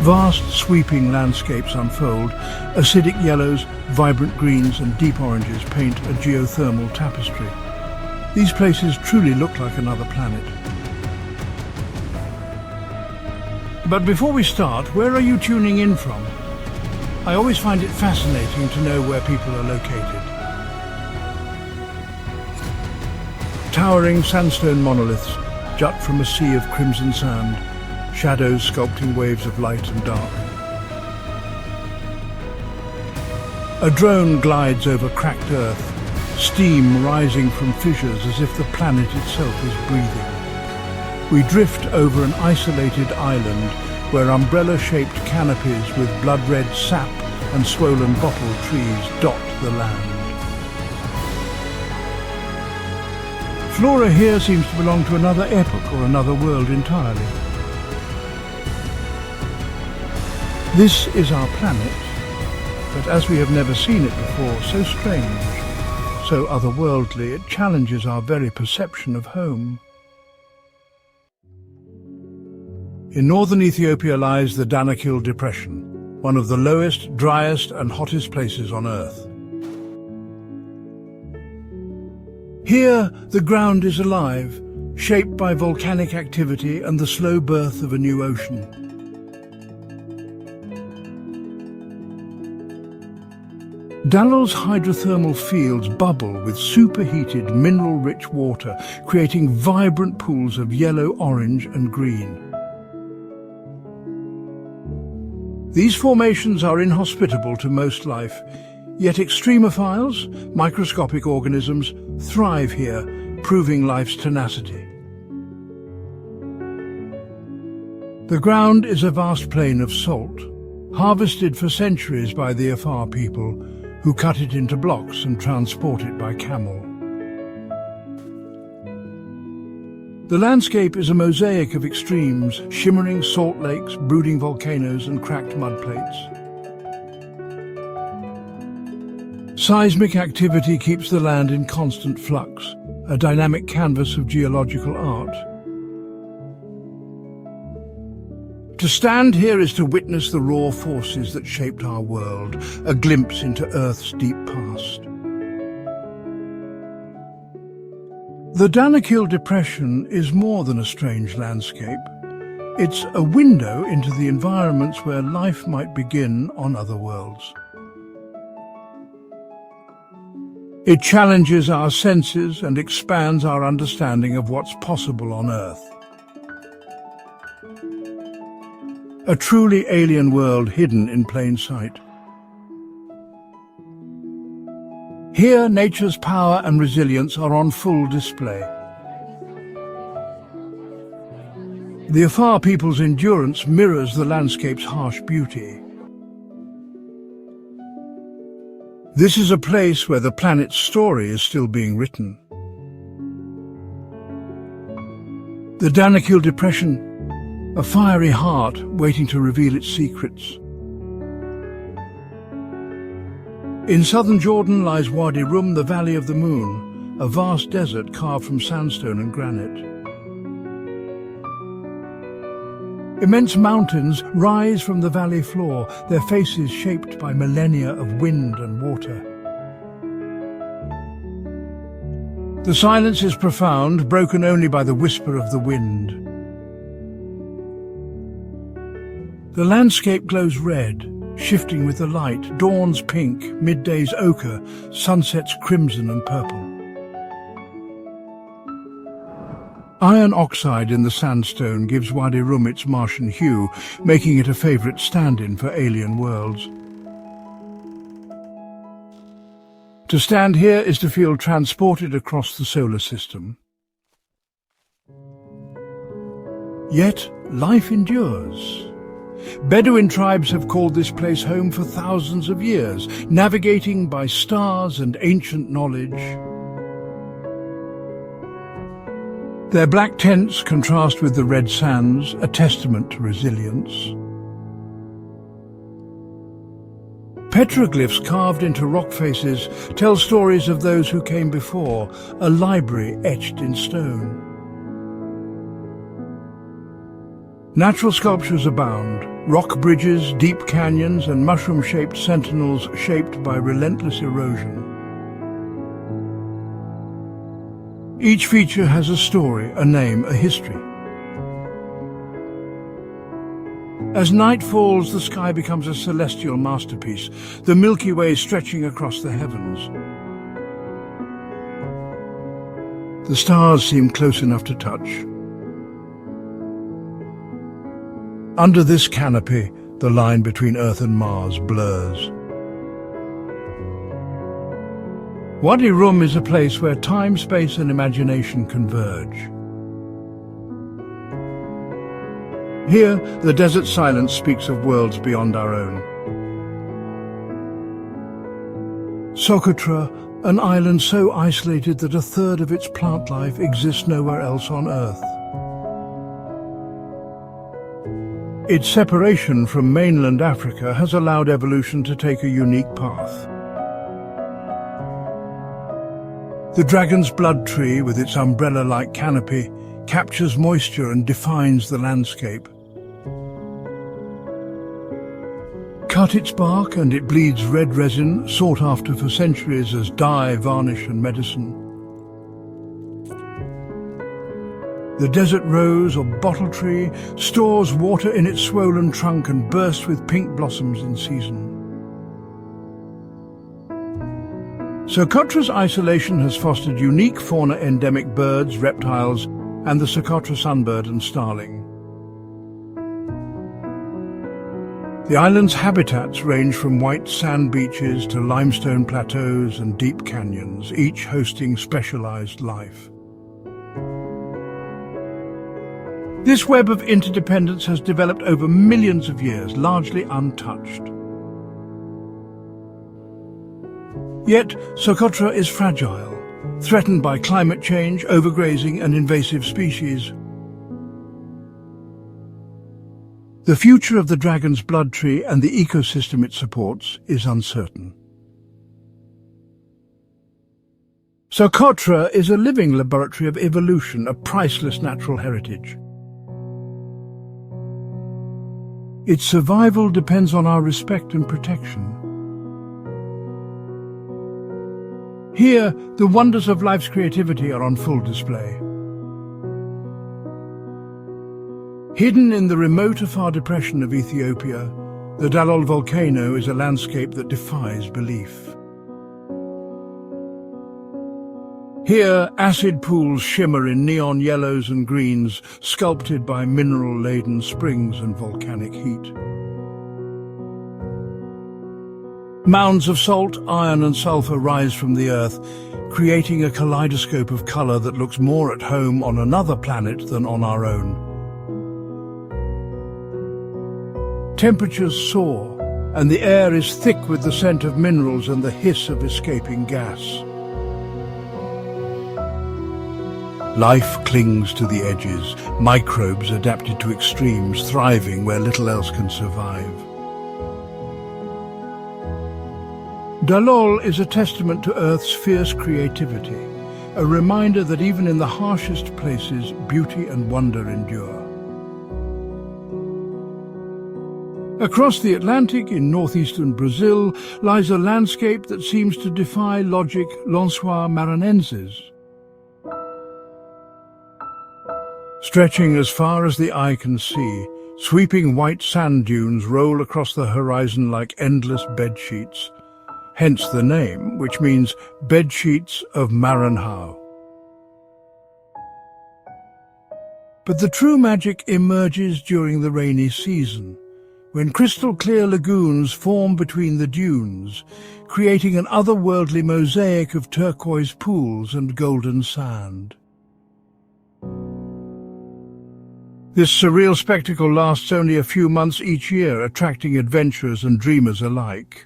Vast sweeping landscapes unfold. Acidic yellows, vibrant greens and deep oranges paint a geothermal tapestry. These places truly look like another planet. But before we start, where are you tuning in from? I always find it fascinating to know where people are located. Towering sandstone monoliths jut from a sea of crimson sand, shadows sculpting waves of light and dark. A drone glides over cracked earth, steam rising from fissures as if the planet itself is breathing. We drift over an isolated island where umbrella-shaped canopies with blood-red sap and swollen bottle trees dot the land. Flora here seems to belong to another epoch or another world entirely. This is our planet, but as we have never seen it before, so strange, so otherworldly, it challenges our very perception of home. In northern Ethiopia lies the Danakil Depression, one of the lowest, driest and hottest places on Earth. Here, the ground is alive, shaped by volcanic activity and the slow birth of a new ocean. Dallol's hydrothermal fields bubble with superheated, mineral-rich water, creating vibrant pools of yellow, orange and green. These formations are inhospitable to most life, yet extremophiles, microscopic organisms, thrive here, proving life's tenacity. The ground is a vast plain of salt, harvested for centuries by the Afar people, who cut it into blocks and transport it by camel. The landscape is a mosaic of extremes, shimmering salt lakes, brooding volcanoes and cracked mud plates. Seismic activity keeps the land in constant flux, a dynamic canvas of geological art. To stand here is to witness the raw forces that shaped our world, a glimpse into Earth's deep past. The Danakil Depression is more than a strange landscape. It's a window into the environments where life might begin on other worlds. It challenges our senses and expands our understanding of what's possible on Earth. A truly alien world hidden in plain sight. Here, nature's power and resilience are on full display. The Afar people's endurance mirrors the landscape's harsh beauty. This is a place where the planet's story is still being written. The Danakil Depression, a fiery heart waiting to reveal its secrets. In southern Jordan lies Wadi Rum, the Valley of the Moon, a vast desert carved from sandstone and granite. Immense mountains rise from the valley floor, their faces shaped by millennia of wind and water. The silence is profound, broken only by the whisper of the wind. The landscape glows red, shifting with the light, dawn's pink, midday's ochre, sunset's crimson and purple. Iron oxide in the sandstone gives Wadi Rum its Martian hue, making it a favourite stand-in for alien worlds. To stand here is to feel transported across the solar system. Yet, life endures. Bedouin tribes have called this place home for thousands of years, navigating by stars and ancient knowledge. Their black tents contrast with the red sands, a testament to resilience. Petroglyphs carved into rock faces tell stories of those who came before, a library etched in stone. Natural sculptures abound, rock bridges, deep canyons, and mushroom-shaped sentinels shaped by relentless erosion. Each feature has a story, a name, a history. As night falls, the sky becomes a celestial masterpiece, the Milky Way stretching across the heavens. The stars seem close enough to touch. Under this canopy, the line between Earth and Mars blurs. Wadi Rum is a place where time, space, and imagination converge. Here, the desert silence speaks of worlds beyond our own. Socotra, an island so isolated that a third of its plant life exists nowhere else on Earth. Its separation from mainland Africa has allowed evolution to take a unique path. The dragon's blood tree, with its umbrella-like canopy, captures moisture and defines the landscape. Cut its bark and it bleeds red resin, sought after for centuries as dye, varnish and medicine. The desert rose or bottle tree stores water in its swollen trunk and bursts with pink blossoms in season. Socotra's isolation has fostered unique fauna-endemic birds, reptiles, and the Socotra sunbird and starling. The island's habitats range from white sand beaches to limestone plateaus and deep canyons, each hosting specialized life. This web of interdependence has developed over millions of years, largely untouched. Yet, Socotra is fragile, threatened by climate change, overgrazing, and invasive species. The future of the dragon's blood tree and the ecosystem it supports is uncertain. Socotra is a living laboratory of evolution, a priceless natural heritage. Its survival depends on our respect and protection. Here, the wonders of life's creativity are on full display. Hidden in the remote Afar depression of Ethiopia, the Dallol volcano is a landscape that defies belief. Here, acid pools shimmer in neon yellows and greens, sculpted by mineral-laden springs and volcanic heat. Mounds of salt, iron and sulfur rise from the earth, creating a kaleidoscope of color that looks more at home on another planet than on our own. Temperatures soar, and the air is thick with the scent of minerals and the hiss of escaping gas. Life clings to the edges, microbes adapted to extremes, thriving where little else can survive. Dallol is a testament to Earth's fierce creativity, a reminder that even in the harshest places, beauty and wonder endure. Across the Atlantic, in northeastern Brazil, lies a landscape that seems to defy logic, Lençóis Maranhenses. Stretching as far as the eye can see, sweeping white sand dunes roll across the horizon like endless bed sheets. Hence the name, which means bed sheets of Maranhão. But the true magic emerges during the rainy season, when crystal-clear lagoons form between the dunes, creating an otherworldly mosaic of turquoise pools and golden sand. This surreal spectacle lasts only a few months each year, attracting adventurers and dreamers alike.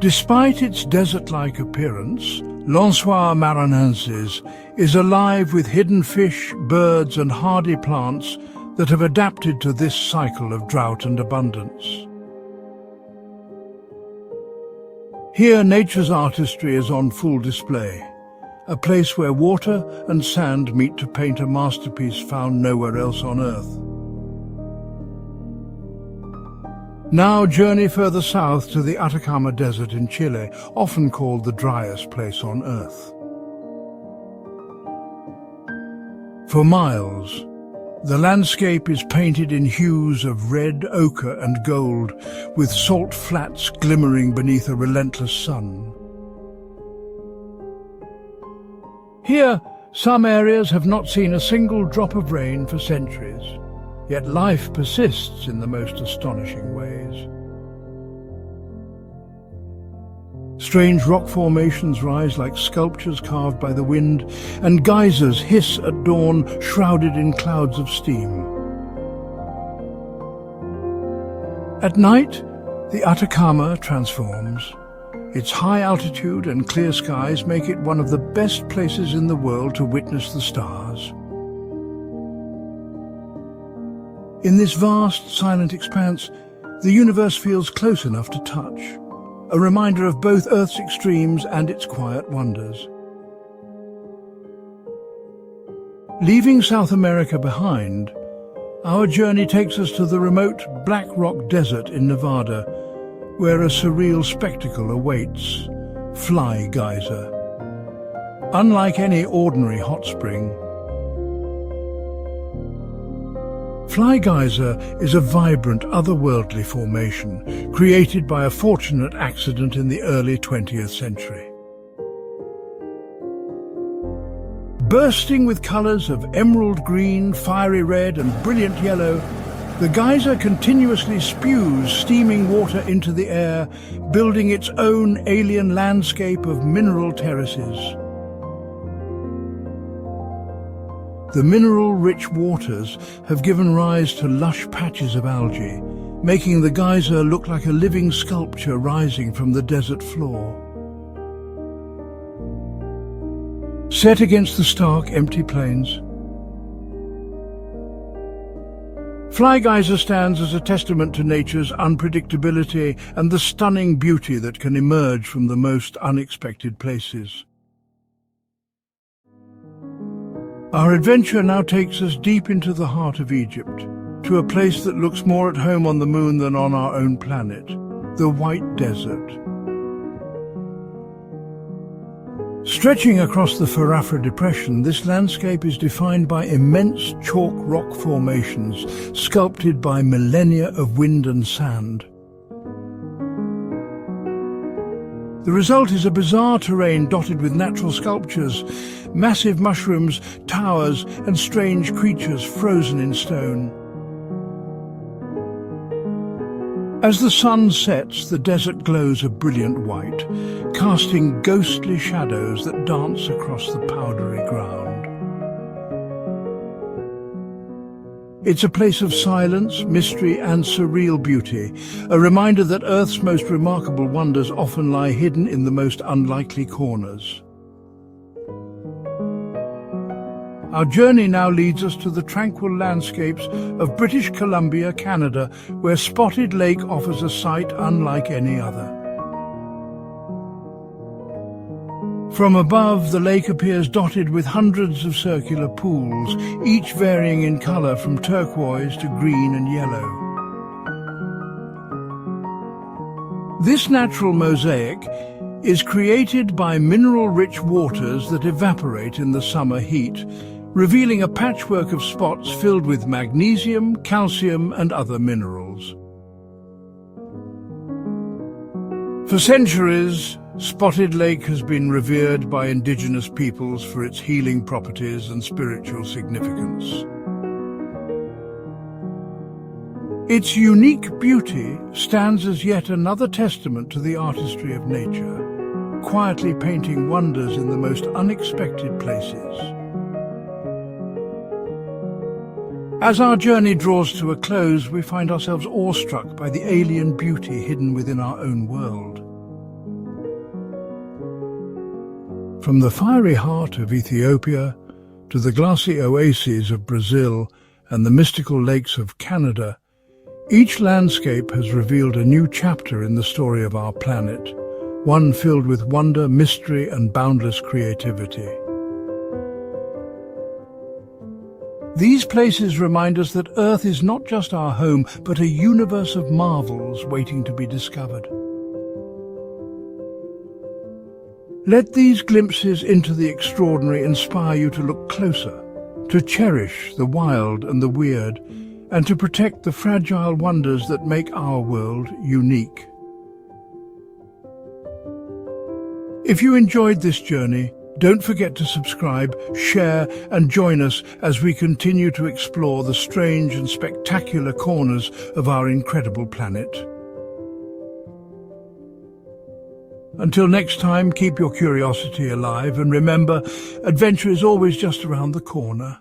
Despite its desert-like appearance, Lençóis Maranhenses is alive with hidden fish, birds and hardy plants that have adapted to this cycle of drought and abundance. Here, nature's artistry is on full display. a place where water and sand meet to paint a masterpiece found nowhere else on Earth. Now journey further south to the Atacama Desert in Chile, often called the driest place on Earth. For miles, the landscape is painted in hues of red, ochre and gold, with salt flats glimmering beneath a relentless sun. Here, some areas have not seen a single drop of rain for centuries, yet life persists in the most astonishing ways. Strange rock formations rise like sculptures carved by the wind, and geysers hiss at dawn, shrouded in clouds of steam. At night, the Atacama transforms. Its high altitude and clear skies make it one of the best places in the world to witness the stars. In this vast, silent expanse, the universe feels close enough to touch, a reminder of both Earth's extremes and its quiet wonders. Leaving South America behind, our journey takes us to the remote Black Rock Desert in Nevada, where a surreal spectacle awaits: Fly Geyser. Unlike any ordinary hot spring, Fly Geyser is a vibrant, otherworldly formation created by a fortunate accident in the early 20th century. Bursting with colors of emerald green, fiery red and brilliant yellow, the geyser continuously spews steaming water into the air, building its own alien landscape of mineral terraces. The mineral-rich waters have given rise to lush patches of algae, making the geyser look like a living sculpture rising from the desert floor. Set against the stark, empty plains, Fly Geyser stands as a testament to nature's unpredictability and the stunning beauty that can emerge from the most unexpected places. Our adventure now takes us deep into the heart of Egypt, to a place that looks more at home on the moon than on our own planet, the White Desert. Stretching across the Farafra Depression, this landscape is defined by immense chalk rock formations sculpted by millennia of wind and sand. The result is a bizarre terrain dotted with natural sculptures, massive mushrooms, towers, and strange creatures frozen in stone. As the sun sets, the desert glows a brilliant white, casting ghostly shadows that dance across the powdery ground. It's a place of silence, mystery, and surreal beauty, a reminder that Earth's most remarkable wonders often lie hidden in the most unlikely corners. Our journey now leads us to the tranquil landscapes of British Columbia, Canada, where Spotted Lake offers a sight unlike any other. From above, the lake appears dotted with hundreds of circular pools, each varying in color from turquoise to green and yellow. This natural mosaic is created by mineral-rich waters that evaporate in the summer heat, revealing a patchwork of spots filled with magnesium, calcium, and other minerals. For centuries, Spotted Lake has been revered by indigenous peoples for its healing properties and spiritual significance. Its unique beauty stands as yet another testament to the artistry of nature, quietly painting wonders in the most unexpected places. As our journey draws to a close, we find ourselves awestruck by the alien beauty hidden within our own world. From the fiery heart of Ethiopia to the glassy oases of Brazil and the mystical lakes of Canada, each landscape has revealed a new chapter in the story of our planet, one filled with wonder, mystery, and boundless creativity. These places remind us that Earth is not just our home, but a universe of marvels waiting to be discovered. Let these glimpses into the extraordinary inspire you to look closer, to cherish the wild and the weird, and to protect the fragile wonders that make our world unique. If you enjoyed this journey, don't forget to subscribe, share, and join us as we continue to explore the strange and spectacular corners of our incredible planet. Until next time, keep your curiosity alive, and remember, adventure is always just around the corner.